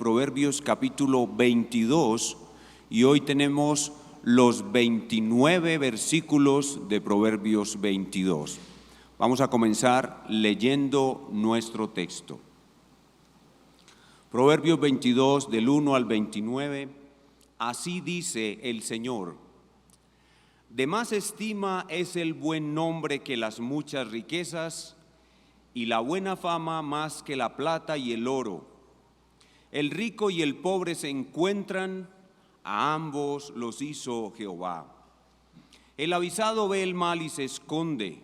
Proverbios capítulo 22 y hoy tenemos los 29 versículos de Proverbios 22. Vamos a comenzar leyendo nuestro texto. Proverbios 22 del 1 al 29, así dice el Señor: de más estima es el buen nombre que las muchas riquezas, y la buena fama más que la plata y el oro. El rico y el pobre se encuentran, a ambos los hizo Jehová. El avisado ve el mal y se esconde,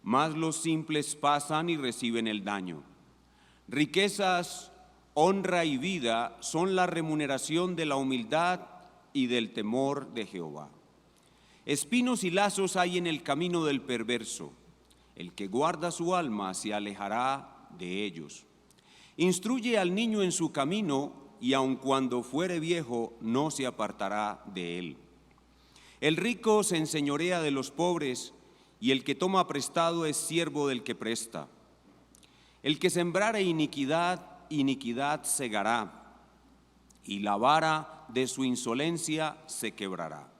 mas los simples pasan y reciben el daño. Riquezas, honra y vida son la remuneración de la humildad y del temor de Jehová. Espinos y lazos hay en el camino del perverso. El que guarda su alma se alejará de ellos. Instruye al niño en su camino, y aun cuando fuere viejo, no se apartará de él. El rico se enseñorea de los pobres, y el que toma prestado es siervo del que presta. El que sembrare iniquidad, iniquidad segará, y la vara de su insolencia se quebrará.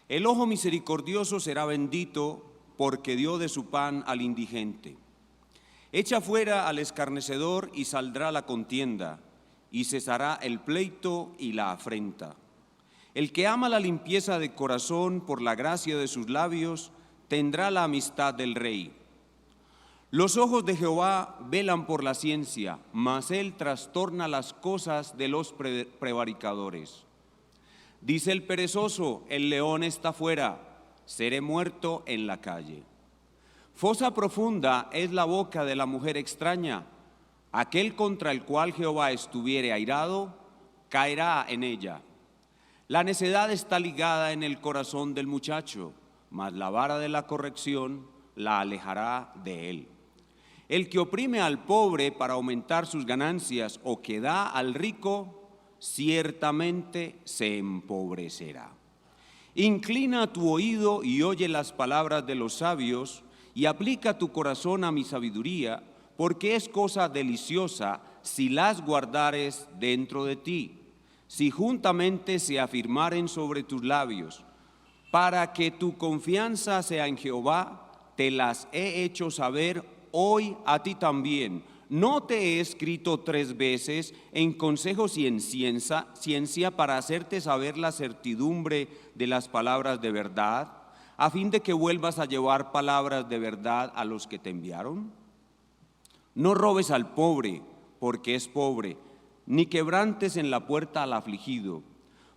El ojo misericordioso será bendito, porque dio de su pan al indigente. Echa fuera al escarnecedor y saldrá la contienda, y cesará el pleito y la afrenta. El que ama la limpieza de corazón por la gracia de sus labios, tendrá la amistad del rey. Los ojos de Jehová velan por la ciencia, mas él trastorna las cosas de los prevaricadores. Dice el perezoso: el león está fuera, seré muerto en la calle. Fosa profunda es la boca de la mujer extraña. Aquel contra el cual Jehová estuviere airado, caerá en ella. La necedad está ligada en el corazón del muchacho, mas la vara de la corrección la alejará de él. El que oprime al pobre para aumentar sus ganancias, o que da al rico, ciertamente se empobrecerá. Inclina tu oído y oye las palabras de los sabios, y aplica tu corazón a mi sabiduría, porque es cosa deliciosa si las guardares dentro de ti, si juntamente se afirmaren sobre tus labios. Para que tu confianza sea en Jehová, te las he hecho saber hoy a ti también. ¿No te he escrito 3 veces en consejos y en ciencia para hacerte saber la certidumbre de las palabras de verdad, a fin de que vuelvas a llevar palabras de verdad a los que te enviaron? No robes al pobre, porque es pobre, ni quebrantes en la puerta al afligido,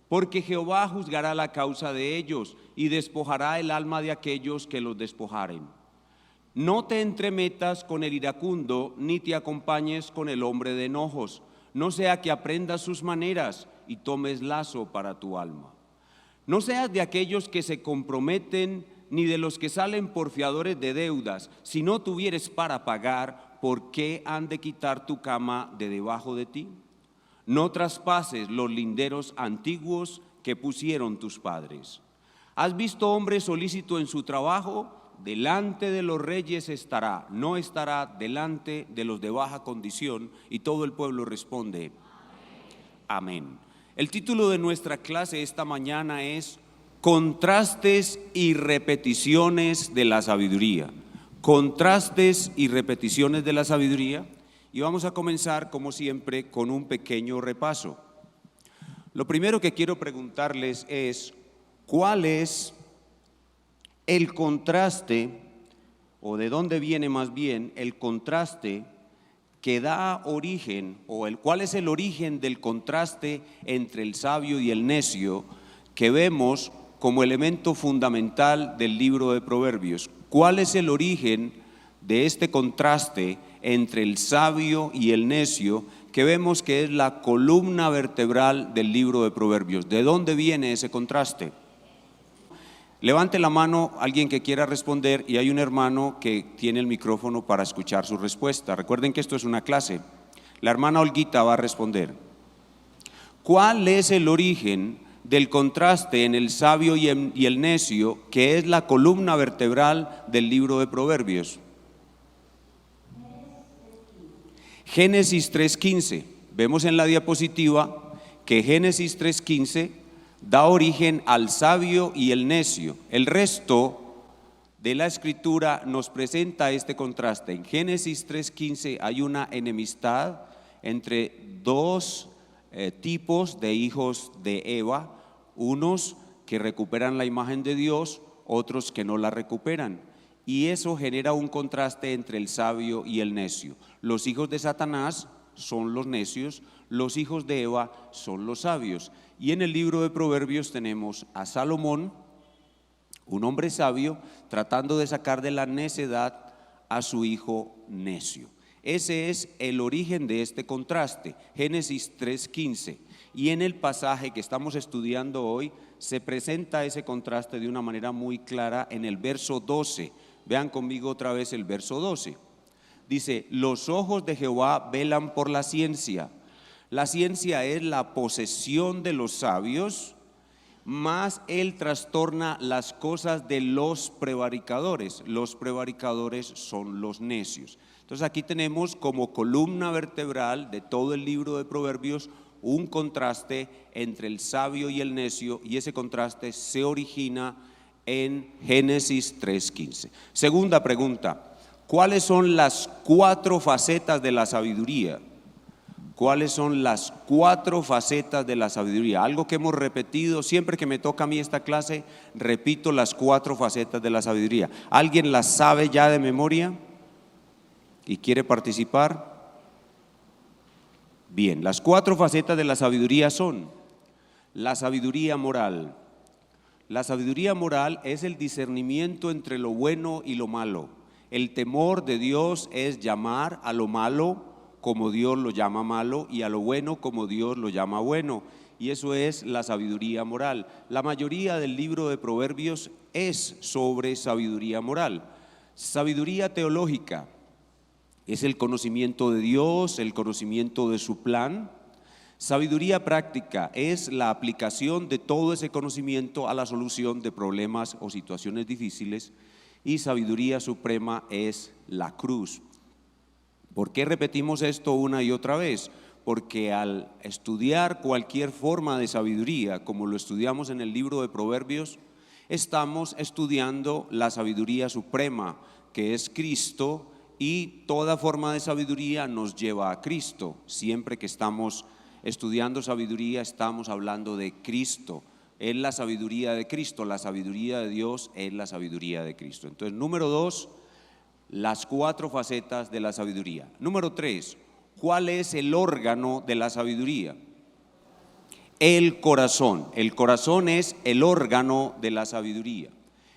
porque Jehová juzgará la causa de ellos y despojará el alma de aquellos que los despojaren. No te entremetas con el iracundo, ni te acompañes con el hombre de enojos, no sea que aprendas sus maneras y tomes lazo para tu alma. No seas de aquellos que se comprometen, ni de los que salen por fiadores de deudas. Si no tuvieres para pagar, ¿por qué han de quitar tu cama de debajo de ti? No traspases los linderos antiguos que pusieron tus padres. ¿Has visto hombre solícito en su trabajo? Delante de los reyes estará, no estará delante de los de baja condición. Y todo el pueblo responde: amén. El título de nuestra clase esta mañana es Contrastes y repeticiones de la sabiduría. Contrastes y repeticiones de la sabiduría. Y vamos a comenzar, como siempre, con un pequeño repaso. Lo primero que quiero preguntarles es: ¿cuál es el contraste, o de dónde viene más bien el contraste que da origen, cuál es el origen del contraste entre el sabio y el necio, que vemos como elemento fundamental del libro de Proverbios? ¿Cuál es el origen de este contraste entre el sabio y el necio, que vemos que es la columna vertebral del libro de Proverbios? ¿De dónde viene ese contraste? Levante la mano alguien que quiera responder, y hay un hermano que tiene el micrófono para escuchar su respuesta. Recuerden que esto es una clase. La hermana Olguita va a responder. ¿Cuál es el origen del contraste en el sabio y el necio, que es la columna vertebral del libro de Proverbios? Génesis 3:15. vemos en la diapositiva que Génesis 3:15 da origen al sabio y el necio. El resto de la escritura nos presenta este contraste. En Génesis 3:15 hay una enemistad entre dos tipos de hijos de Eva, unos que recuperan la imagen de Dios, otros que no la recuperan. Y eso genera un contraste entre el sabio y el necio. Los hijos de Satanás son los necios, los hijos de Eva son los sabios. Y en el libro de Proverbios tenemos a Salomón, un hombre sabio, tratando de sacar de la necedad a su hijo necio. Ese es el origen de este contraste, Génesis 3:15. Y en el pasaje que estamos estudiando hoy se presenta ese contraste de una manera muy clara en el verso 12. Vean conmigo otra vez el verso 12. Dice: los ojos de Jehová velan por la ciencia. La ciencia es la posesión de los sabios, mas él trastorna las cosas de los prevaricadores. Los prevaricadores son los necios. Entonces aquí tenemos como columna vertebral de todo el libro de Proverbios un contraste entre el sabio y el necio, y ese contraste se origina en Génesis 3:15. Segunda pregunta: ¿cuáles son las 4 facetas de la sabiduría? ¿Cuáles son las 4 facetas de la sabiduría? Algo que hemos repetido, siempre que me toca a mí esta clase, repito las 4 facetas de la sabiduría. ¿Alguien las sabe ya de memoria y quiere participar? Bien, las 4 facetas de la sabiduría son: la sabiduría moral. La sabiduría moral es el discernimiento entre lo bueno y lo malo. El temor de Dios es llamar a lo malo como Dios lo llama malo y a lo bueno como Dios lo llama bueno. Y eso es la sabiduría moral. La mayoría del libro de Proverbios es sobre sabiduría moral. Sabiduría teológica es el conocimiento de Dios, el conocimiento de su plan. Sabiduría práctica es la aplicación de todo ese conocimiento a la solución de problemas o situaciones difíciles. Y sabiduría suprema es la cruz. ¿Por qué repetimos esto una y otra vez? Porque al estudiar cualquier forma de sabiduría, como lo estudiamos en el libro de Proverbios, estamos estudiando la sabiduría suprema, que es Cristo, y toda forma de sabiduría nos lleva a Cristo. Siempre que estamos estudiando sabiduría, estamos hablando de Cristo. Es la sabiduría de Cristo, la sabiduría de Dios es la sabiduría de Cristo. Entonces, número 2, las 4 facetas de la sabiduría. Número 3, ¿cuál es el órgano de la sabiduría? El corazón. El corazón es el órgano de la sabiduría.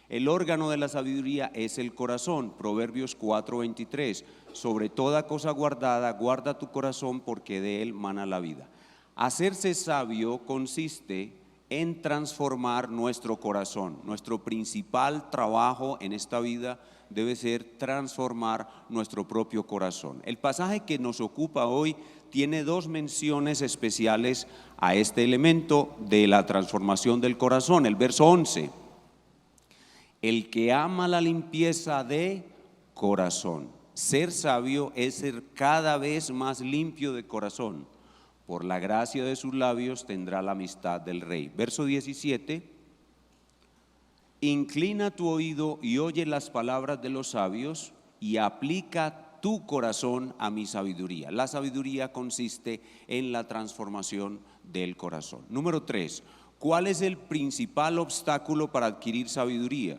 El órgano de la sabiduría es el corazón. Proverbios 4:23. Sobre toda cosa guardada, guarda tu corazón, porque de él mana la vida. Hacerse sabio consiste en transformar nuestro corazón. Nuestro principal trabajo en esta vida debe ser transformar nuestro propio corazón. El pasaje que nos ocupa hoy tiene 2 menciones especiales a este elemento de la transformación del corazón. El verso 11: el que ama la limpieza de corazón. Ser sabio es ser cada vez más limpio de corazón. Por la gracia de sus labios tendrá la amistad del rey. Verso 17: inclina tu oído y oye las palabras de los sabios y aplica tu corazón a mi sabiduría. La sabiduría consiste en la transformación del corazón. Número 3, ¿cuál es el principal obstáculo para adquirir sabiduría?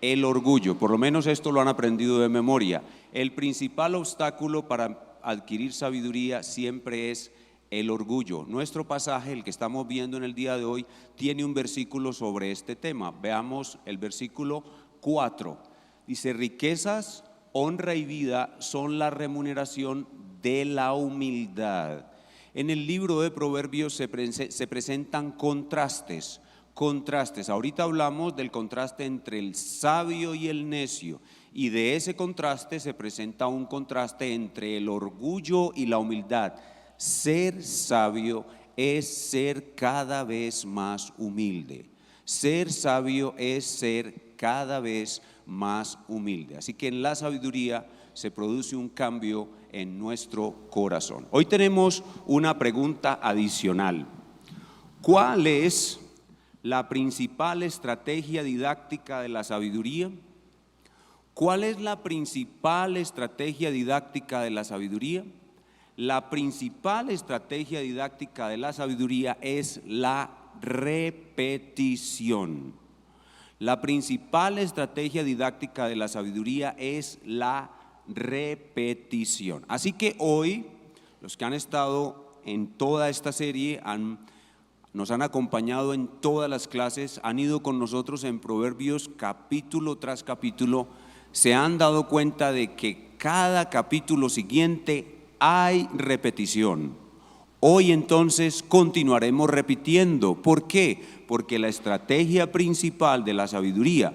El orgullo. Por lo menos esto lo han aprendido de memoria. El principal obstáculo para adquirir sabiduría siempre es el orgullo. Nuestro pasaje, el que estamos viendo en el día de hoy, tiene un versículo sobre este tema. Veamos el versículo 4. Dice: riquezas, honra y vida son la remuneración de la humildad. En el libro de Proverbios se presentan contrastes. Ahorita hablamos del contraste entre el sabio y el necio, y de ese contraste se presenta un contraste entre el orgullo y la humildad. Ser sabio es ser cada vez más humilde. Ser sabio es ser cada vez más humilde. Así que en la sabiduría se produce un cambio en nuestro corazón. Hoy tenemos una pregunta adicional. ¿Cuál es la principal estrategia didáctica de la sabiduría? ¿Cuál es la principal estrategia didáctica de la sabiduría? La principal estrategia didáctica de la sabiduría es la repetición. La principal estrategia didáctica de la sabiduría es la repetición. Así que hoy, los que han estado en toda esta serie, nos han acompañado en todas las clases, han ido con nosotros en Proverbios capítulo tras capítulo, se han dado cuenta de que cada capítulo siguiente hay repetición. Hoy entonces continuaremos repitiendo. ¿Por qué? Porque la estrategia principal de la sabiduría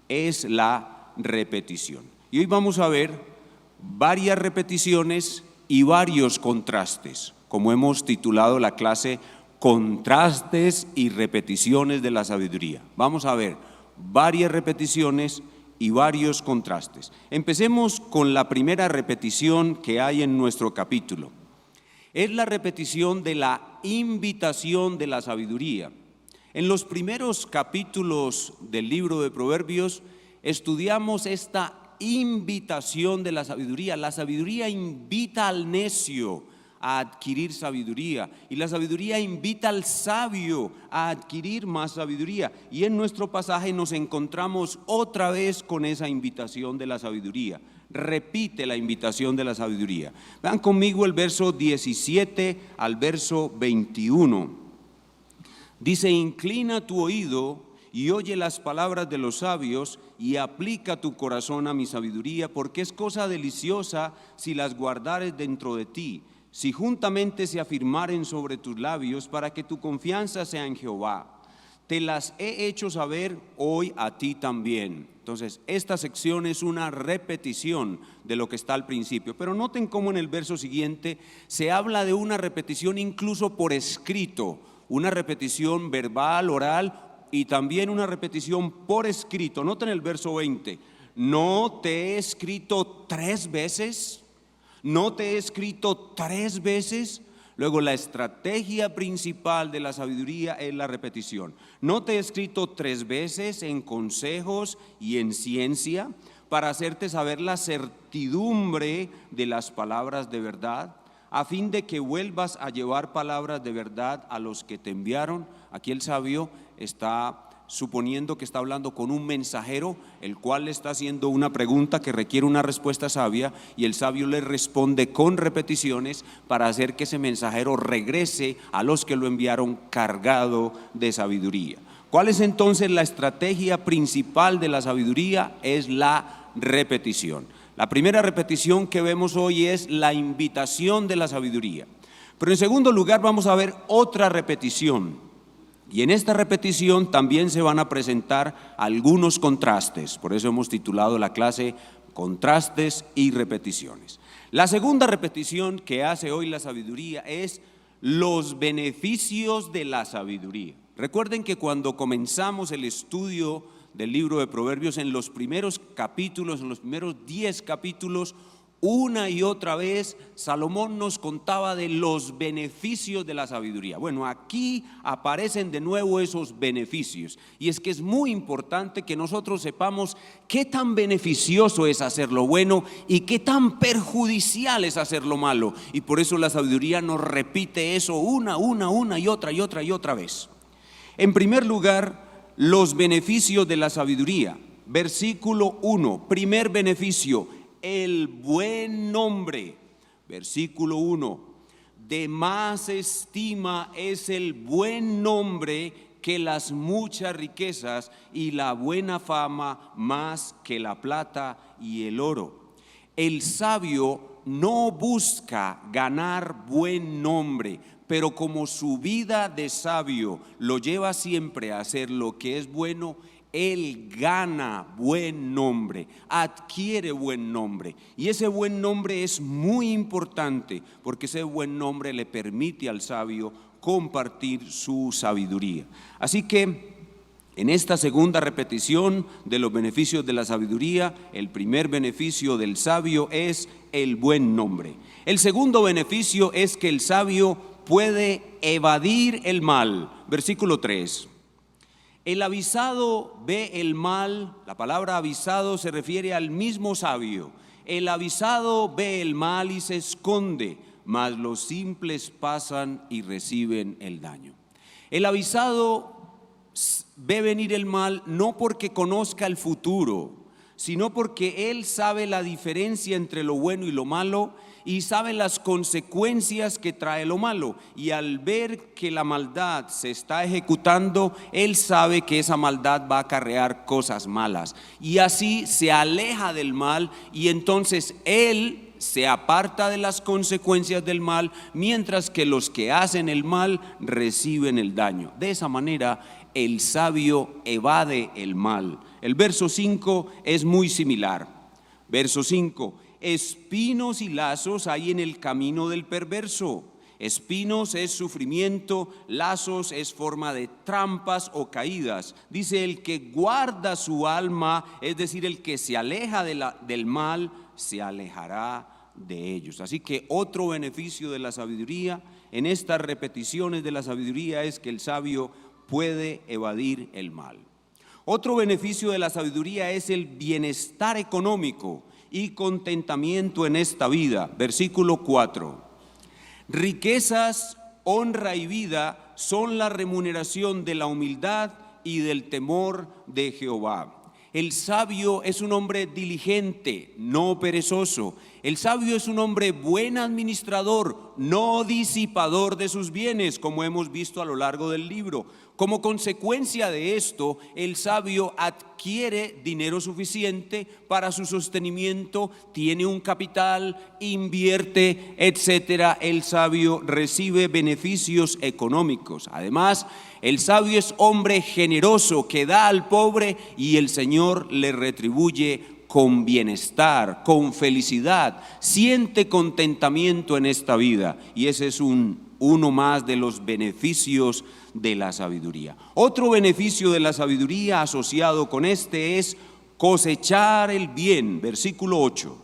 es la repetición. Y hoy vamos a ver varias repeticiones y varios contrastes, como hemos titulado la clase Contrastes y repeticiones de la sabiduría. Vamos a ver varias repeticiones y varios contrastes. Empecemos con la primera repetición que hay en nuestro capítulo. Es la repetición de la invitación de la sabiduría. En los primeros capítulos del libro de Proverbios estudiamos esta invitación de la sabiduría. La sabiduría invita al necio a adquirir sabiduría y la sabiduría invita al sabio a adquirir más sabiduría. Y en nuestro pasaje nos encontramos otra vez con esa invitación de la sabiduría. Repite la invitación de la sabiduría. Vean conmigo el verso 17 al verso 21. Dice: inclina tu oído y oye las palabras de los sabios y aplica tu corazón a mi sabiduría, porque es cosa deliciosa si las guardares dentro de ti, si juntamente se afirmaren sobre tus labios, para que tu confianza sea en Jehová. Te las he hecho saber hoy a ti también. Entonces, esta sección es una repetición de lo que está al principio. Pero noten cómo en el verso siguiente se habla de una repetición incluso por escrito, una repetición verbal, oral, y también una repetición por escrito. Noten el verso 20. ¿No te he escrito 3 veces? ¿No te he escrito 3 veces? Luego, la estrategia principal de la sabiduría es la repetición. ¿No te he escrito 3 veces en consejos y en ciencia, para hacerte saber la certidumbre de las palabras de verdad, a fin de que vuelvas a llevar palabras de verdad a los que te enviaron? Aquí el sabio está suponiendo que está hablando con un mensajero, el cual le está haciendo una pregunta que requiere una respuesta sabia, y el sabio le responde con repeticiones para hacer que ese mensajero regrese a los que lo enviaron cargado de sabiduría. ¿Cuál es entonces la estrategia principal de la sabiduría? Es la repetición. La primera repetición que vemos hoy es la invitación de la sabiduría. Pero en segundo lugar vamos a ver otra repetición. Y en esta repetición también se van a presentar algunos contrastes. Por eso hemos titulado la clase Contrastes y repeticiones. La segunda repetición que hace hoy la sabiduría es los beneficios de la sabiduría. Recuerden que cuando comenzamos el estudio del libro de Proverbios, en los primeros capítulos, en los primeros 10 capítulos, una y otra vez Salomón nos contaba de los beneficios de la sabiduría. Bueno, aquí aparecen de nuevo esos beneficios, y es que es muy importante que nosotros sepamos qué tan beneficioso es hacer lo bueno y qué tan perjudicial es hacer lo malo, y por eso la sabiduría nos repite eso una y otra vez. En primer lugar, los beneficios de la sabiduría. Versículo 1, primer beneficio: el buen nombre. Versículo 1: de más estima es el buen nombre que las muchas riquezas, y la buena fama más que la plata y el oro. El sabio no busca ganar buen nombre, pero como su vida de sabio lo lleva siempre a hacer lo que es bueno, él gana buen nombre, adquiere buen nombre, y ese buen nombre es muy importante, porque ese buen nombre le permite al sabio compartir su sabiduría. Así que En esta segunda repetición de los beneficios de la sabiduría, el primer beneficio del sabio es el buen nombre. El segundo beneficio es que el sabio puede evadir el mal. Versículo 3. El avisado ve el mal, la palabra avisado se refiere al mismo sabio. El avisado ve el mal y se esconde, mas los simples pasan y reciben el daño. El avisado ve venir el mal no porque conozca el futuro, sino porque él sabe la diferencia entre lo bueno y lo malo y sabe las consecuencias que trae lo malo. Y al ver que la maldad se está ejecutando, él sabe que esa maldad va a acarrear cosas malas. Y así se aleja del mal y entonces él se aparta de las consecuencias del mal, mientras que los que hacen el mal reciben el daño. De esa manera, el sabio evade el mal. El verso 5 es muy similar. Verso 5: espinos y lazos hay en el camino del perverso. Espinos es sufrimiento, lazos es forma de trampas o caídas. Dice: el que guarda su alma, es decir, el que se aleja del mal, se alejará de ellos. Así que otro beneficio de la sabiduría, en estas repeticiones de la sabiduría, es que el sabio puede evadir el mal. Otro beneficio de la sabiduría es el bienestar económico y contentamiento en esta vida. Versículo 4: riquezas, honra y vida son la remuneración de la humildad y del temor de Jehová. El sabio es un hombre diligente, no perezoso. El sabio es un hombre buen administrador, no disipador de sus bienes, como hemos visto a lo largo del libro. Como consecuencia de esto, el sabio adquiere dinero suficiente para su sostenimiento, tiene un capital, invierte, etcétera. El sabio recibe beneficios económicos. Además, el sabio es hombre generoso que da al pobre y el Señor le retribuye con bienestar, con felicidad, siente contentamiento en esta vida, y ese es uno más de los beneficios de la sabiduría. Otro beneficio de la sabiduría asociado con este es cosechar el bien. Versículo 8: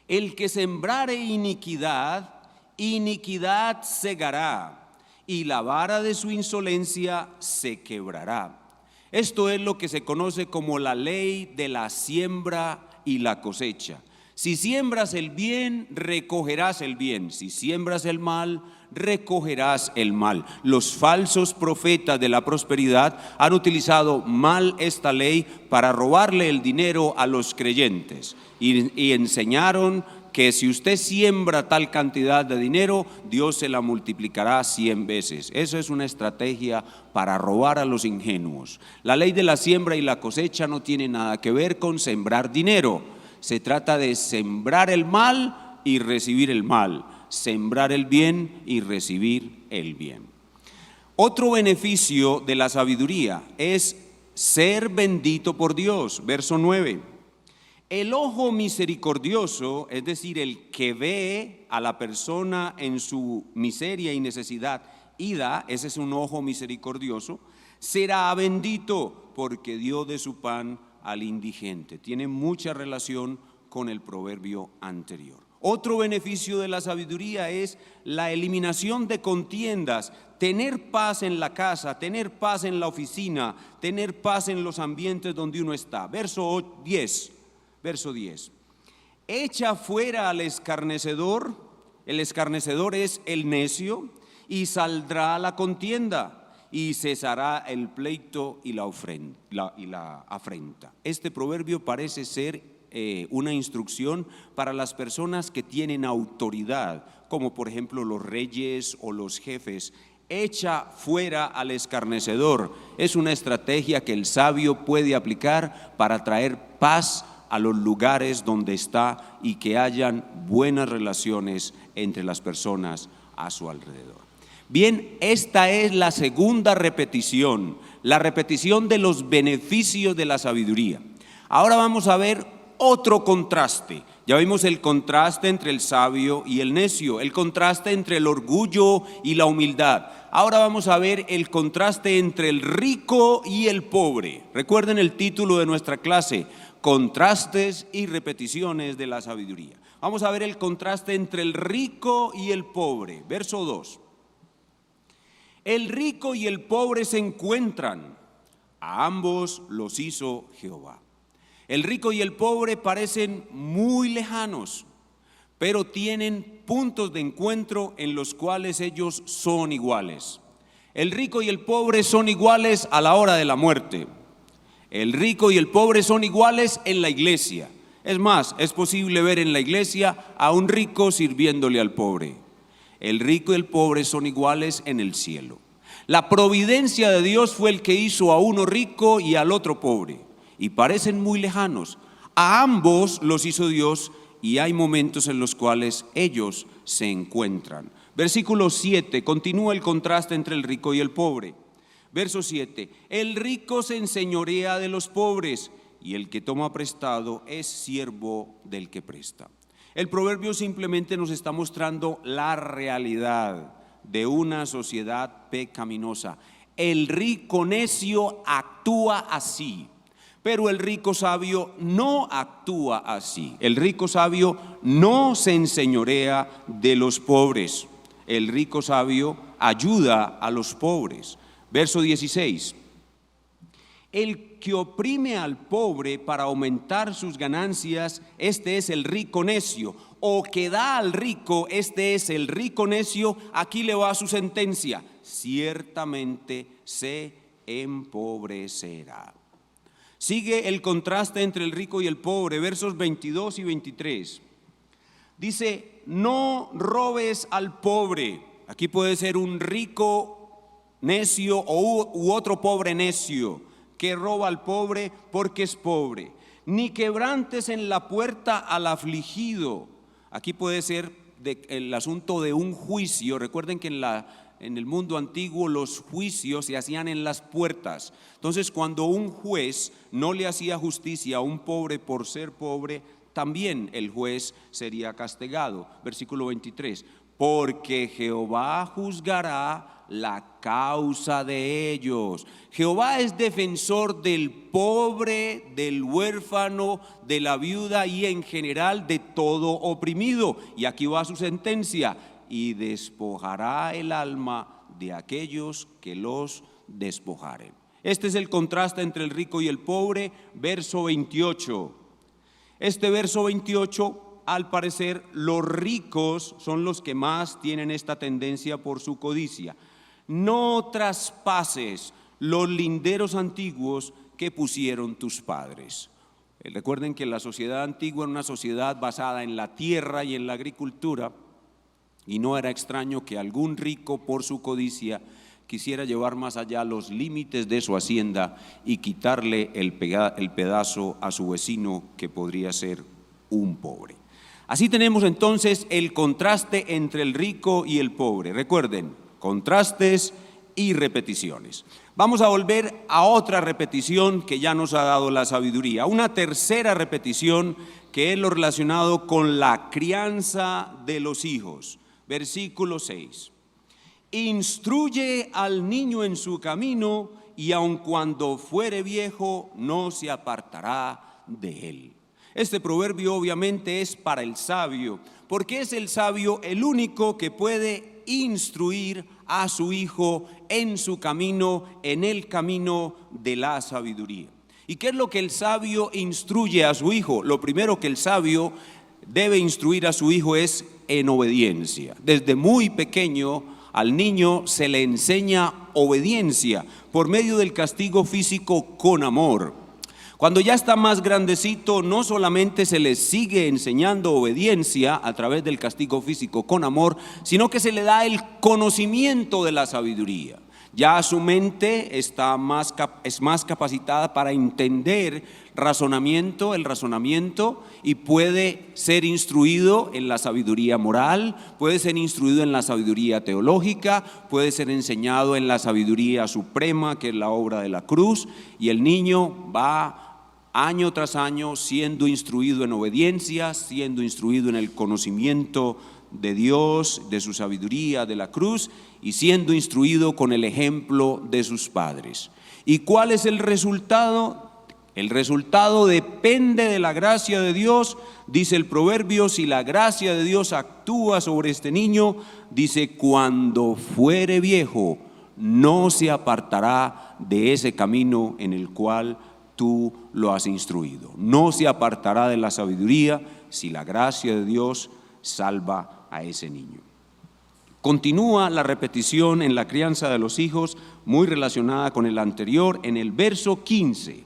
el que sembrare iniquidad, iniquidad segará, y la vara de su insolencia se quebrará. Esto es lo que se conoce como la ley de la siembra y la cosecha. Si siembras el bien, recogerás el bien. Si siembras el mal, recogerás el mal. Los falsos profetas de la prosperidad han utilizado mal esta ley para robarle el dinero a los creyentes y enseñaron que si usted siembra tal cantidad de dinero, Dios se la multiplicará 100 veces. Eso es una estrategia para robar a los ingenuos. La ley de la siembra y la cosecha no tiene nada que ver con sembrar dinero. Se trata de sembrar el mal y recibir el mal, sembrar el bien y recibir el bien. Otro beneficio de la sabiduría es ser bendito por Dios. Verso 9. El ojo misericordioso, es decir, el que ve a la persona en su miseria y necesidad y da, ese es un ojo misericordioso, será bendito porque dio de su pan al indigente. Tiene mucha relación con el proverbio anterior. Otro beneficio de la sabiduría es la eliminación de contiendas, tener paz en la casa, tener paz en la oficina, tener paz en los ambientes donde uno está. Verso 10. Echa fuera al escarnecedor, el escarnecedor es el necio, y saldrá la contienda, y cesará el pleito y la afrenta. Este proverbio parece ser una instrucción para las personas que tienen autoridad, como por ejemplo los reyes o los jefes. Echa fuera al escarnecedor. Es una estrategia que el sabio puede aplicar para traer paz a los lugares donde está y que hayan buenas relaciones entre las personas a su alrededor. Bien, esta es la segunda repetición, la repetición de los beneficios de la sabiduría. Ahora vamos a ver otro contraste Ya vimos el contraste entre el sabio y el necio, el contraste entre el orgullo y la humildad. Ahora vamos a ver el contraste entre el rico y el pobre. Recuerden el título de nuestra clase, Contrastes y repeticiones de la sabiduría. Vamos a ver el contraste entre el rico y el pobre. Verso 2. El rico y el pobre se encuentran, a ambos los hizo Jehová. El rico y el pobre parecen muy lejanos, pero tienen puntos de encuentro en los cuales ellos son iguales. El rico y el pobre son iguales a la hora de la muerte. El rico y el pobre son iguales en la iglesia. Es más, es posible ver en la iglesia a un rico sirviéndole al pobre. El rico y el pobre son iguales en el cielo. La providencia de Dios fue el que hizo a uno rico y al otro pobre, y parecen muy lejanos. A ambos los hizo Dios, y hay momentos en los cuales ellos se encuentran. Versículo 7, continúa el contraste entre el rico y el pobre. Verso 7, el rico se enseñorea de los pobres, y el que toma prestado es siervo del que presta. El proverbio simplemente nos está mostrando la realidad de una sociedad pecaminosa. El rico necio actúa así, pero el rico sabio no actúa así. El rico sabio no se enseñorea de los pobres. El rico sabio ayuda a los pobres. Verso 16. El que oprime al pobre para aumentar sus ganancias, este es el rico necio. O que da al rico, este es el rico necio. Aquí le va su sentencia: ciertamente se empobrecerá. Sigue el contraste entre el rico y el pobre, versos 22 y 23. Dice, no robes al pobre. Aquí puede ser un rico necio u otro pobre necio que roba al pobre porque es pobre. Ni quebrantes en la puerta al afligido. Aquí puede ser el asunto de un juicio. Recuerden que en el mundo antiguo los juicios se hacían en las puertas. Entonces, cuando un juez no le hacía justicia a un pobre por ser pobre, también el juez sería castigado. Versículo 23. Porque Jehová juzgará la causa de ellos. Jehová es defensor del pobre, del huérfano, de la viuda y en general de todo oprimido. Y aquí va su sentencia: y despojará el alma de aquellos que los despojaren. Este es el contraste entre el rico y el pobre, verso 28. Este verso 28, al parecer, los ricos son los que más tienen esta tendencia por su codicia. No traspases los linderos antiguos que pusieron tus padres. Recuerden que la sociedad antigua era una sociedad basada en la tierra y en la agricultura, y no era extraño que algún rico por su codicia quisiera llevar más allá los límites de su hacienda y quitarle el pedazo a su vecino, que podría ser un pobre. Así tenemos entonces el contraste entre el rico y el pobre. Recuerden, contrastes y repeticiones. Vamos a volver a otra repetición que ya nos ha dado la sabiduría, una tercera repetición que es lo relacionado con la crianza de los hijos. Versículo 6. Instruye al niño en su camino, y aun cuando fuere viejo no se apartará de él. Este proverbio obviamente es para el sabio, porque es el sabio el único que puede instruir a su hijo en su camino, en el camino de la sabiduría. ¿Y qué es lo que el sabio instruye a su hijo? Lo primero que el sabio debe instruir a su hijo es en obediencia. Desde muy pequeño al niño se le enseña obediencia por medio del castigo físico con amor. Cuando ya está más grandecito, no solamente se le sigue enseñando obediencia a través del castigo físico con amor, sino que se le da el conocimiento de la sabiduría. Ya su mente es más capacitada para entender el razonamiento, y puede ser instruido en la sabiduría moral, puede ser instruido en la sabiduría teológica, puede ser enseñado en la sabiduría suprema, que es la obra de la cruz, y el niño va año tras año, siendo instruido en obediencia, siendo instruido en el conocimiento de Dios, de su sabiduría, de la cruz, y siendo instruido con el ejemplo de sus padres. ¿Y cuál es el resultado? El resultado depende de la gracia de Dios. Dice el proverbio, si la gracia de Dios actúa sobre este niño, dice, cuando fuere viejo, no se apartará de ese camino en el cual tú lo has instruido. No se apartará de la sabiduría si la gracia de Dios salva a ese niño. Continúa la repetición en la crianza de los hijos, muy relacionada con el anterior, en el verso 15.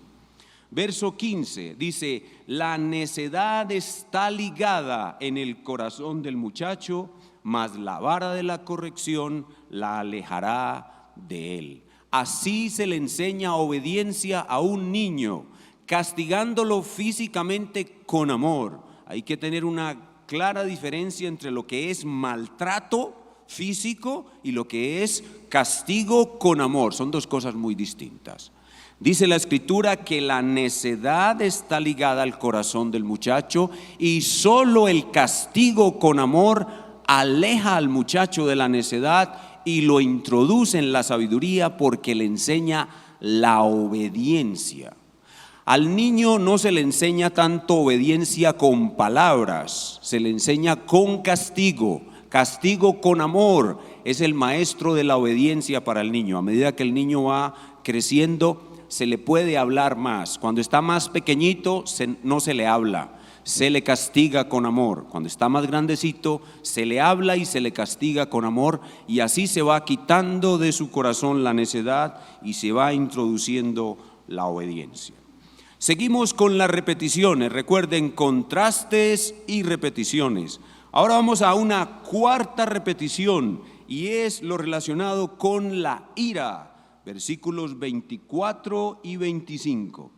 Verso 15 dice, la necedad está ligada en el corazón del muchacho, mas la vara de la corrección la alejará de él. Así se le enseña obediencia a un niño, castigándolo físicamente con amor. Hay que tener una clara diferencia entre lo que es maltrato físico y lo que es castigo con amor. Son dos cosas muy distintas. Dice la Escritura que la necedad está ligada al corazón del muchacho y solo el castigo con amor aleja al muchacho de la necedad y lo introduce en la sabiduría porque le enseña la obediencia. Al niño no se le enseña tanto obediencia con palabras, se le enseña con castigo, castigo con amor. Es el maestro de la obediencia para el niño. A medida que el niño va creciendo, se le puede hablar más. Cuando está más pequeñito, no se le habla, se le castiga con amor. Cuando está más grandecito, se le habla y se le castiga con amor, y así se va quitando de su corazón la necedad y se va introduciendo la obediencia. Seguimos con las repeticiones. Recuerden, contrastes y repeticiones. Ahora vamos a una cuarta repetición y es lo relacionado con la ira. Versículos 24 y 25.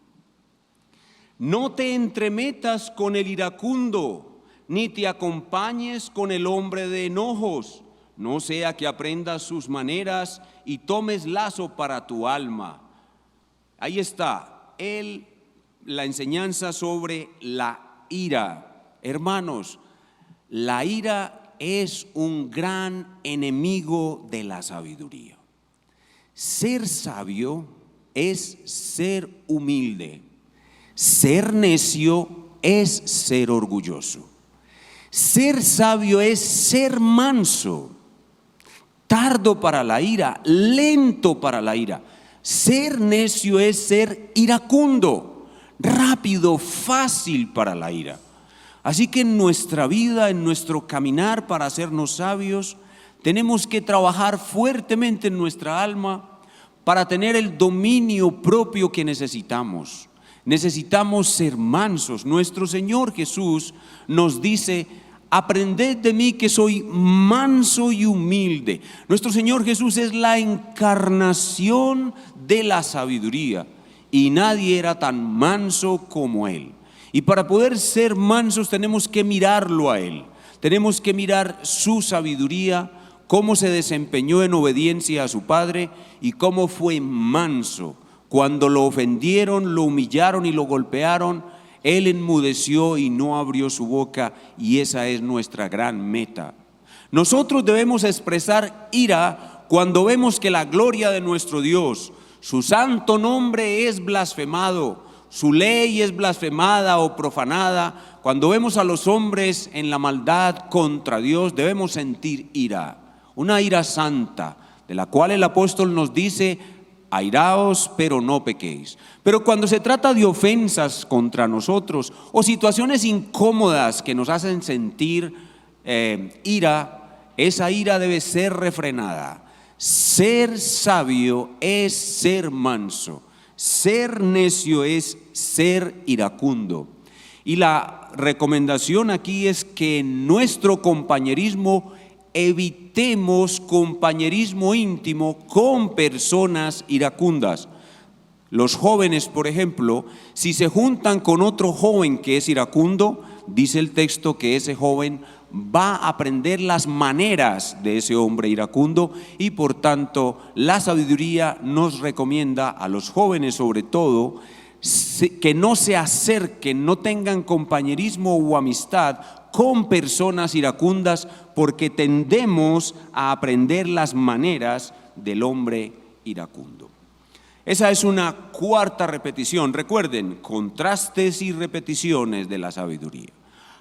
No te entremetas con el iracundo, ni te acompañes con el hombre de enojos, no sea que aprendas sus maneras y tomes lazo para tu alma. Ahí está la enseñanza sobre la ira. Hermanos, la ira es un gran enemigo de la sabiduría. Ser sabio es ser humilde. Ser necio es ser orgulloso. Ser sabio es ser manso, tardo para la ira, lento para la ira. Ser necio es ser iracundo, rápido, fácil para la ira. Así que en nuestra vida, en nuestro caminar para hacernos sabios, tenemos que trabajar fuertemente en nuestra alma para tener el dominio propio que necesitamos. Necesitamos ser mansos. Nuestro Señor Jesús nos dice, aprended de mí que soy manso y humilde. Nuestro Señor Jesús es la encarnación de la sabiduría y nadie era tan manso como Él. Y para poder ser mansos tenemos que mirarlo a Él. Tenemos que mirar su sabiduría, cómo se desempeñó en obediencia a su Padre y cómo fue manso. Cuando lo ofendieron, lo humillaron y lo golpearon, Él enmudeció y no abrió su boca, y esa es nuestra gran meta. Nosotros debemos expresar ira cuando vemos que la gloria de nuestro Dios, su santo nombre es blasfemado, su ley es blasfemada o profanada. Cuando vemos a los hombres en la maldad contra Dios, debemos sentir ira, una ira santa, de la cual el apóstol nos dice, airaos, pero no pequéis. Pero cuando se trata de ofensas contra nosotros o situaciones incómodas que nos hacen sentir ira, esa ira debe ser refrenada. Ser sabio es ser manso, ser necio es ser iracundo. Y la recomendación aquí es que en nuestro compañerismo evitemos compañerismo íntimo con personas iracundas. Los jóvenes, por ejemplo, si se juntan con otro joven que es iracundo, dice el texto que ese joven va a aprender las maneras de ese hombre iracundo, y por tanto la sabiduría nos recomienda a los jóvenes sobre todo que no se acerquen, no tengan compañerismo o amistad con personas iracundas, porque tendemos a aprender las maneras del hombre iracundo. Esa es una cuarta repetición. Recuerden, contrastes y repeticiones de la sabiduría.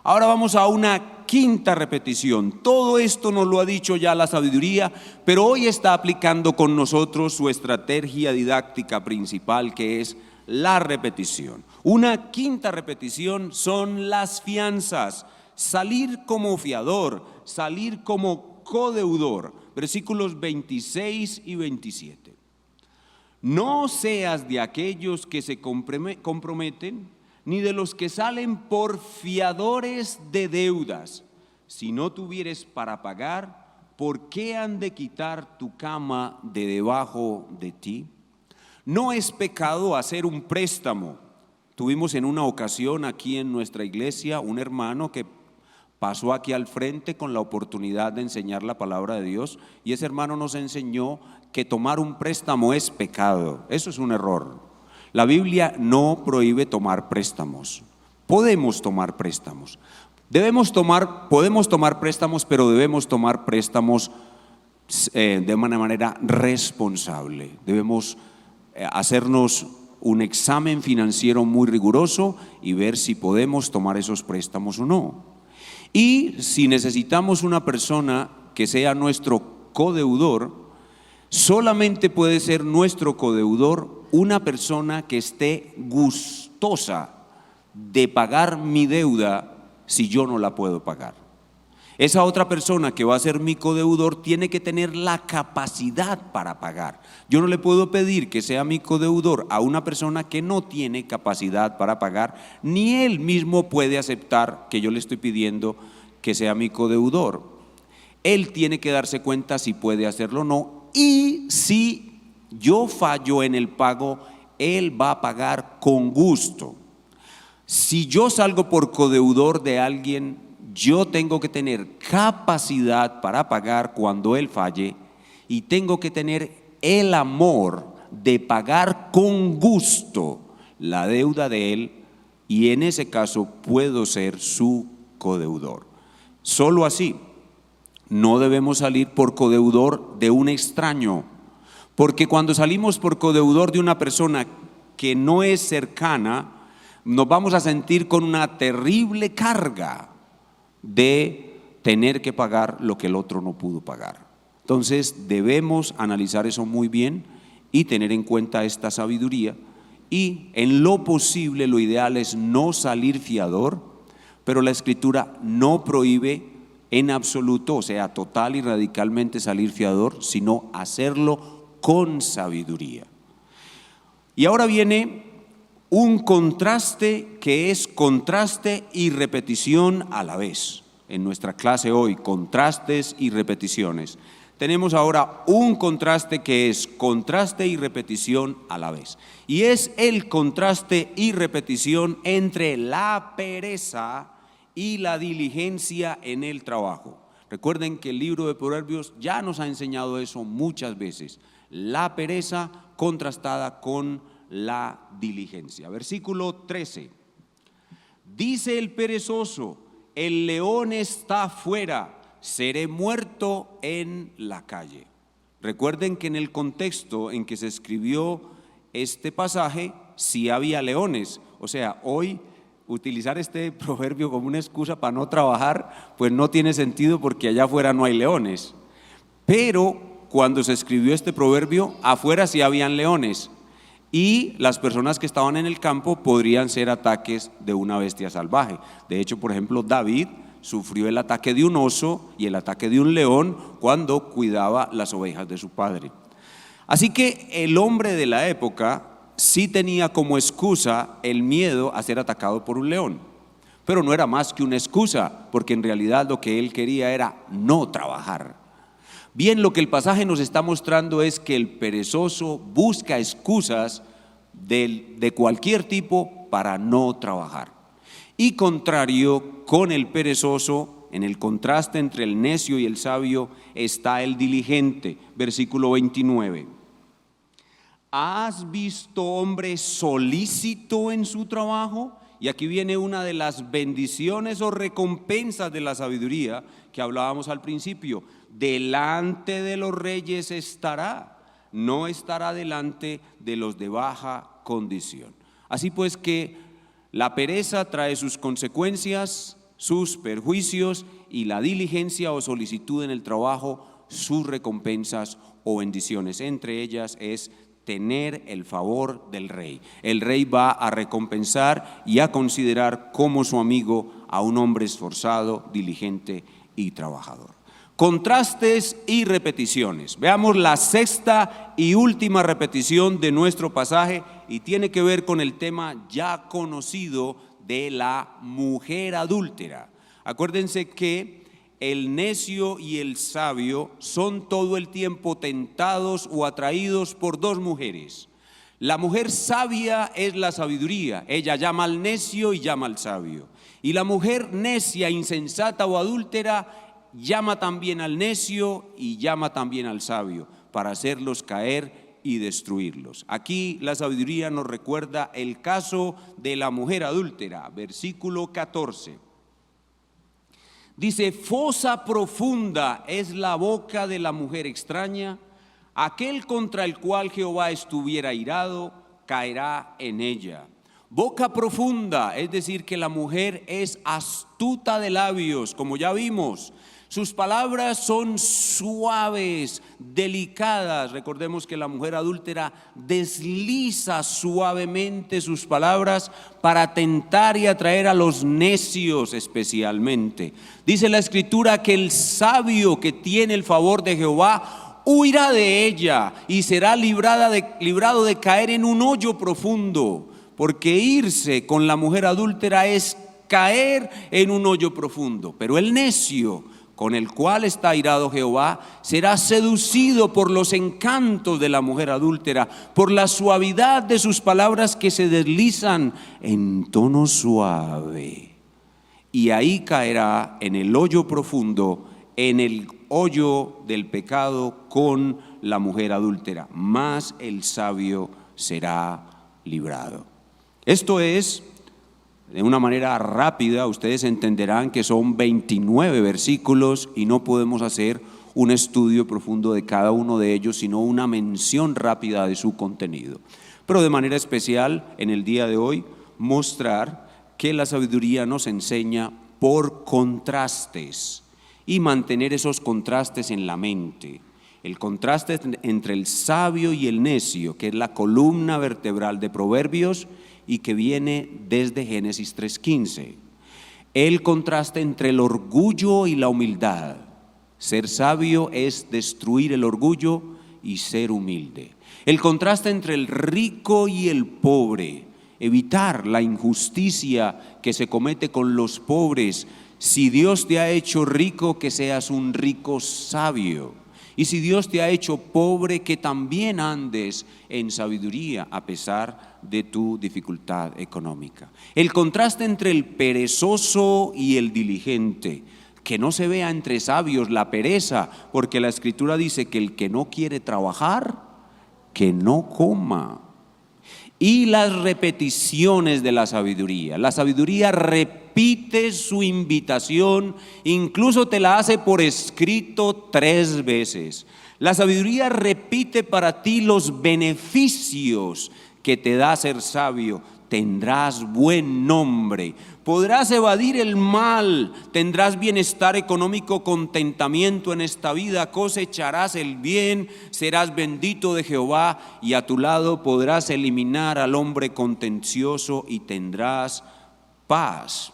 Ahora vamos a una quinta repetición. Todo esto nos lo ha dicho ya la sabiduría, pero hoy está aplicando con nosotros su estrategia didáctica principal, que es la repetición. Una quinta repetición son las fianzas. Salir como fiador, salir como codeudor. Versículos 26 y 27. No seas de aquellos que se comprometen, ni de los que salen por fiadores de deudas. Si no tuvieres para pagar, ¿por qué han de quitar tu cama de debajo de ti? No es pecado hacer un préstamo. Tuvimos en una ocasión aquí en nuestra iglesia un hermano que pasó aquí al frente con la oportunidad de enseñar la palabra de Dios, y ese hermano nos enseñó que tomar un préstamo es pecado. Eso es un error. La Biblia no prohíbe tomar préstamos. Podemos tomar préstamos. Podemos tomar préstamos, pero debemos tomar préstamos de una manera responsable. Debemos hacernos un examen financiero muy riguroso y ver si podemos tomar esos préstamos o no. Y si necesitamos una persona que sea nuestro codeudor, solamente puede ser nuestro codeudor una persona que esté gustosa de pagar mi deuda si yo no la puedo pagar. Esa otra persona que va a ser mi codeudor tiene que tener la capacidad para pagar. Yo no le puedo pedir que sea mi codeudor a una persona que no tiene capacidad para pagar, ni él mismo puede aceptar que yo le estoy pidiendo que sea mi codeudor. Él tiene que darse cuenta si puede hacerlo o no, y si yo fallo en el pago, él va a pagar con gusto. Si yo salgo por codeudor de alguien, yo tengo que tener capacidad para pagar cuando él falle, y tengo que tener el amor de pagar con gusto la deuda de él, y en ese caso puedo ser su codeudor. Solo así. No debemos salir por codeudor de un extraño, porque cuando salimos por codeudor de una persona que no es cercana, nos vamos a sentir con una terrible carga de tener que pagar lo que el otro no pudo pagar. Entonces debemos analizar eso muy bien y tener en cuenta esta sabiduría, y en lo posible lo ideal es no salir fiador, pero la Escritura no prohíbe en absoluto, o sea, total y radicalmente salir fiador, sino hacerlo con sabiduría. Y ahora viene un contraste que es contraste y repetición a la vez. En nuestra clase hoy, contrastes y repeticiones. Tenemos ahora un contraste que es contraste y repetición a la vez. Y es el contraste y repetición entre la pereza y la diligencia en el trabajo. Recuerden que el libro de Proverbios ya nos ha enseñado eso muchas veces. La pereza contrastada con la diligencia. Versículo 13. Dice el perezoso: el león está afuera, seré muerto en la calle. Recuerden que en el contexto en que se escribió este pasaje sí había leones. O sea, hoy utilizar este proverbio como una excusa para no trabajar, pues no tiene sentido, porque allá afuera no hay leones. Pero cuando se escribió este proverbio, afuera sí habían leones, y las personas que estaban en el campo podrían ser ataques de una bestia salvaje. De hecho, por ejemplo, David sufrió el ataque de un oso y el ataque de un león cuando cuidaba las ovejas de su padre. Así que el hombre de la época sí tenía como excusa el miedo a ser atacado por un león, pero no era más que una excusa, porque en realidad lo que él quería era no trabajar. Bien, lo que el pasaje nos está mostrando es que el perezoso busca excusas de cualquier tipo para no trabajar. Y contrario con el perezoso, en el contraste entre el necio y el sabio, está el diligente. Versículo 29. ¿Has visto hombre solícito en su trabajo? Y aquí viene una de las bendiciones o recompensas de la sabiduría que hablábamos al principio. Delante de los reyes estará, no estará delante de los de baja condición. Así pues que la pereza trae sus consecuencias, sus perjuicios, y la diligencia o solicitud en el trabajo, sus recompensas o bendiciones. Entre ellas es tener el favor del rey. El rey va a recompensar y a considerar como su amigo a un hombre esforzado, diligente y trabajador. Contrastes y repeticiones. Veamos la sexta y última repetición de nuestro pasaje y tiene que ver con el tema ya conocido de la mujer adúltera. Acuérdense que el necio y el sabio son todo el tiempo tentados o atraídos por dos mujeres. La mujer sabia es la sabiduría, ella llama al necio y llama al sabio. Y la mujer necia, insensata o adúltera llama también al necio y llama también al sabio para hacerlos caer y destruirlos. Aquí la sabiduría nos recuerda el caso de la mujer adúltera, versículo 14. Dice: fosa profunda es la boca de la mujer extraña, aquel contra el cual Jehová estuviera airado, caerá en ella. Boca profunda, es decir, que la mujer es astuta de labios, como ya vimos. Sus palabras son suaves, delicadas. Recordemos que la mujer adúltera desliza suavemente sus palabras para tentar y atraer a los necios especialmente. Dice la Escritura que el sabio que tiene el favor de Jehová huirá de ella y será librado de caer en un hoyo profundo, porque irse con la mujer adúltera es caer en un hoyo profundo. Pero el necio, con el cual está airado Jehová, será seducido por los encantos de la mujer adúltera, por la suavidad de sus palabras que se deslizan en tono suave. Y ahí caerá en el hoyo profundo, en el hoyo del pecado con la mujer adúltera, mas el sabio será librado. Esto es, de una manera rápida, ustedes entenderán que son 29 versículos y no podemos hacer un estudio profundo de cada uno de ellos, sino una mención rápida de su contenido. Pero de manera especial, en el día de hoy, mostrar que la sabiduría nos enseña por contrastes y mantener esos contrastes en la mente. El contraste entre el sabio y el necio, que es la columna vertebral de Proverbios y que viene desde Génesis 3:15. El contraste entre el orgullo y la humildad. Ser sabio es destruir el orgullo y ser humilde. El contraste entre el rico y el pobre. Evitar la injusticia que se comete con los pobres. Si Dios te ha hecho rico, que seas un rico sabio. Y si Dios te ha hecho pobre, que también andes en sabiduría a pesar de tu dificultad económica. El contraste entre el perezoso y el diligente. Que no se vea entre sabios la pereza, porque la Escritura dice que el que no quiere trabajar, que no coma. Y las repeticiones de la sabiduría. La sabiduría repite su invitación, incluso te la hace por escrito 3 veces. La sabiduría repite para ti los beneficios que te da ser sabio. Tendrás buen nombre, podrás evadir el mal, tendrás bienestar económico, contentamiento en esta vida, cosecharás el bien, serás bendito de Jehová y a tu lado podrás eliminar al hombre contencioso y tendrás paz.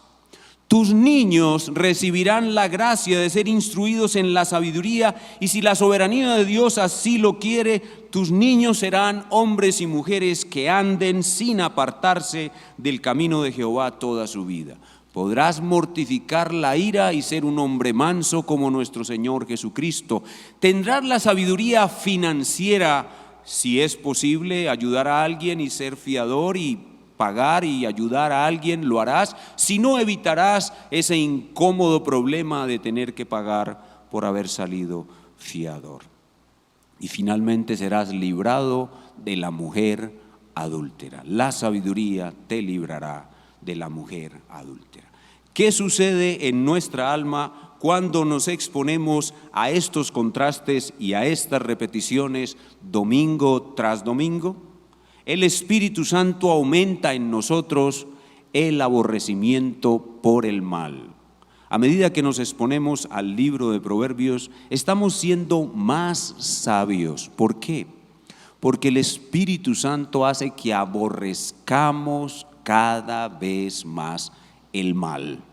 Tus niños recibirán la gracia de ser instruidos en la sabiduría y si la soberanía de Dios así lo quiere, tus niños serán hombres y mujeres que anden sin apartarse del camino de Jehová toda su vida. Podrás mortificar la ira y ser un hombre manso como nuestro Señor Jesucristo. Tendrás la sabiduría financiera, si es posible, ayudar a alguien y ser fiador y pagar y ayudar a alguien, lo harás, si no evitarás ese incómodo problema de tener que pagar por haber salido fiador. Y finalmente serás librado de la mujer adúltera. La sabiduría te librará de la mujer adúltera. ¿Qué sucede en nuestra alma cuando nos exponemos a estos contrastes y a estas repeticiones domingo tras domingo? El Espíritu Santo aumenta en nosotros el aborrecimiento por el mal. A medida que nos exponemos al libro de Proverbios, estamos siendo más sabios. ¿Por qué? Porque el Espíritu Santo hace que aborrezcamos cada vez más el mal.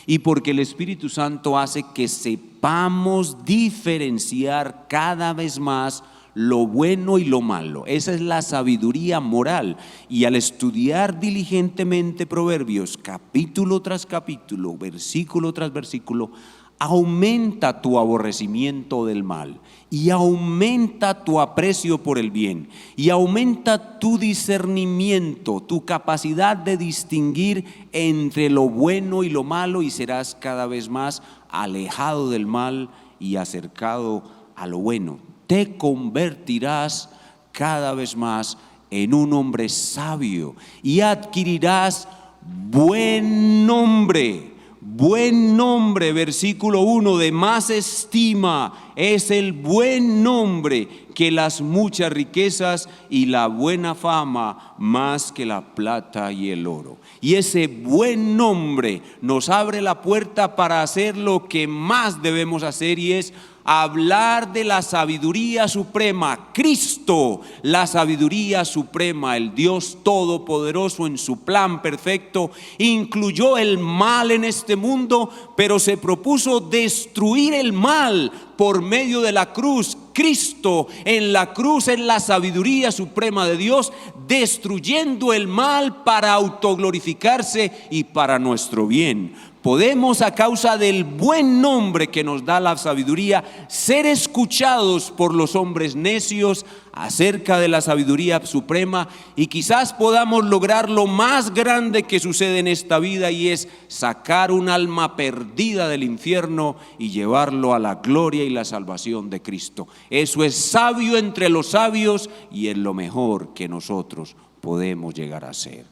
Y porque el Espíritu Santo hace que sepamos diferenciar cada vez más lo bueno y lo malo. Esa es la sabiduría moral. Y al estudiar diligentemente Proverbios, capítulo tras capítulo, versículo tras versículo, aumenta tu aborrecimiento del mal y aumenta tu aprecio por el bien y aumenta tu discernimiento, tu capacidad de distinguir entre lo bueno y lo malo, y serás cada vez más alejado del mal y acercado a lo bueno. Te convertirás cada vez más en un hombre sabio y adquirirás buen nombre. Buen nombre, versículo 1, de más estima es el buen nombre que las muchas riquezas, y la buena fama más que la plata y el oro. Y ese buen nombre nos abre la puerta para hacer lo que más debemos hacer, y es hablar de la sabiduría suprema. Cristo, la sabiduría suprema, el Dios todopoderoso en su plan perfecto, incluyó el mal en este mundo, pero se propuso destruir el mal por medio de la cruz. Cristo en la cruz es la sabiduría suprema de Dios, destruyendo el mal para autoglorificarse y para nuestro bien. Podemos, a causa del buen nombre que nos da la sabiduría, ser escuchados por los hombres necios acerca de la sabiduría suprema, y quizás podamos lograr lo más grande que sucede en esta vida, y es sacar un alma perdida del infierno y llevarlo a la gloria y la salvación de Cristo. Eso es sabio entre los sabios y es lo mejor que nosotros podemos llegar a ser.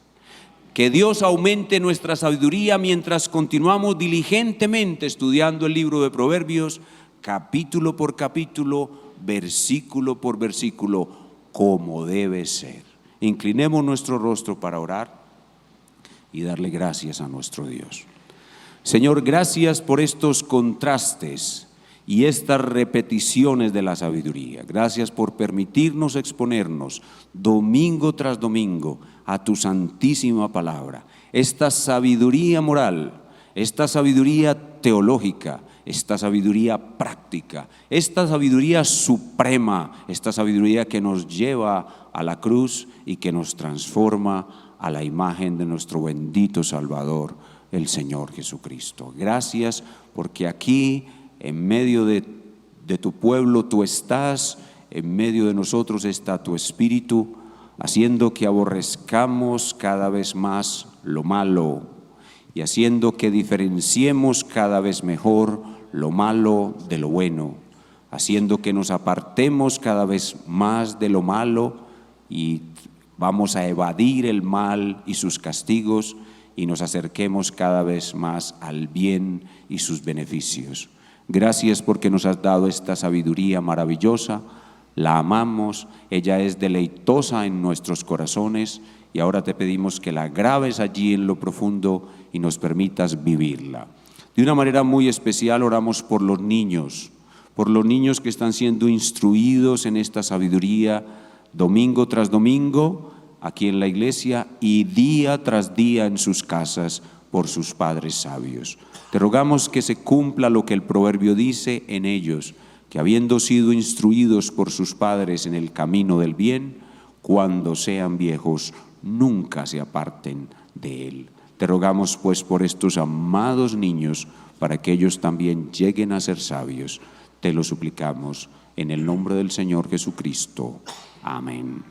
Que Dios aumente nuestra sabiduría mientras continuamos diligentemente estudiando el libro de Proverbios, capítulo por capítulo, versículo por versículo, como debe ser. Inclinemos nuestro rostro para orar y darle gracias a nuestro Dios. Señor, gracias por estos contrastes y estas repeticiones de la sabiduría. Gracias por permitirnos exponernos domingo tras domingo a tu santísima palabra. Esta sabiduría moral, esta sabiduría teológica, esta sabiduría práctica, esta sabiduría suprema, esta sabiduría que nos lleva a la cruz y que nos transforma a la imagen de nuestro bendito Salvador, el Señor Jesucristo. Gracias porque aquí, en medio de tu pueblo, tú estás, en medio de nosotros está tu Espíritu, haciendo que aborrezcamos cada vez más lo malo y haciendo que diferenciemos cada vez mejor lo malo de lo bueno, haciendo que nos apartemos cada vez más de lo malo y vamos a evadir el mal y sus castigos y nos acerquemos cada vez más al bien y sus beneficios. Gracias porque nos has dado esta sabiduría maravillosa, la amamos, ella es deleitosa en nuestros corazones y ahora te pedimos que la grabes allí en lo profundo y nos permitas vivirla. De una manera muy especial oramos por los niños que están siendo instruidos en esta sabiduría domingo tras domingo aquí en la iglesia y día tras día en sus casas por sus padres sabios. Te rogamos que se cumpla lo que el proverbio dice en ellos, que habiendo sido instruidos por sus padres en el camino del bien, cuando sean viejos nunca se aparten de él. Te rogamos pues por estos amados niños, para que ellos también lleguen a ser sabios. Te lo suplicamos en el nombre del Señor Jesucristo. Amén.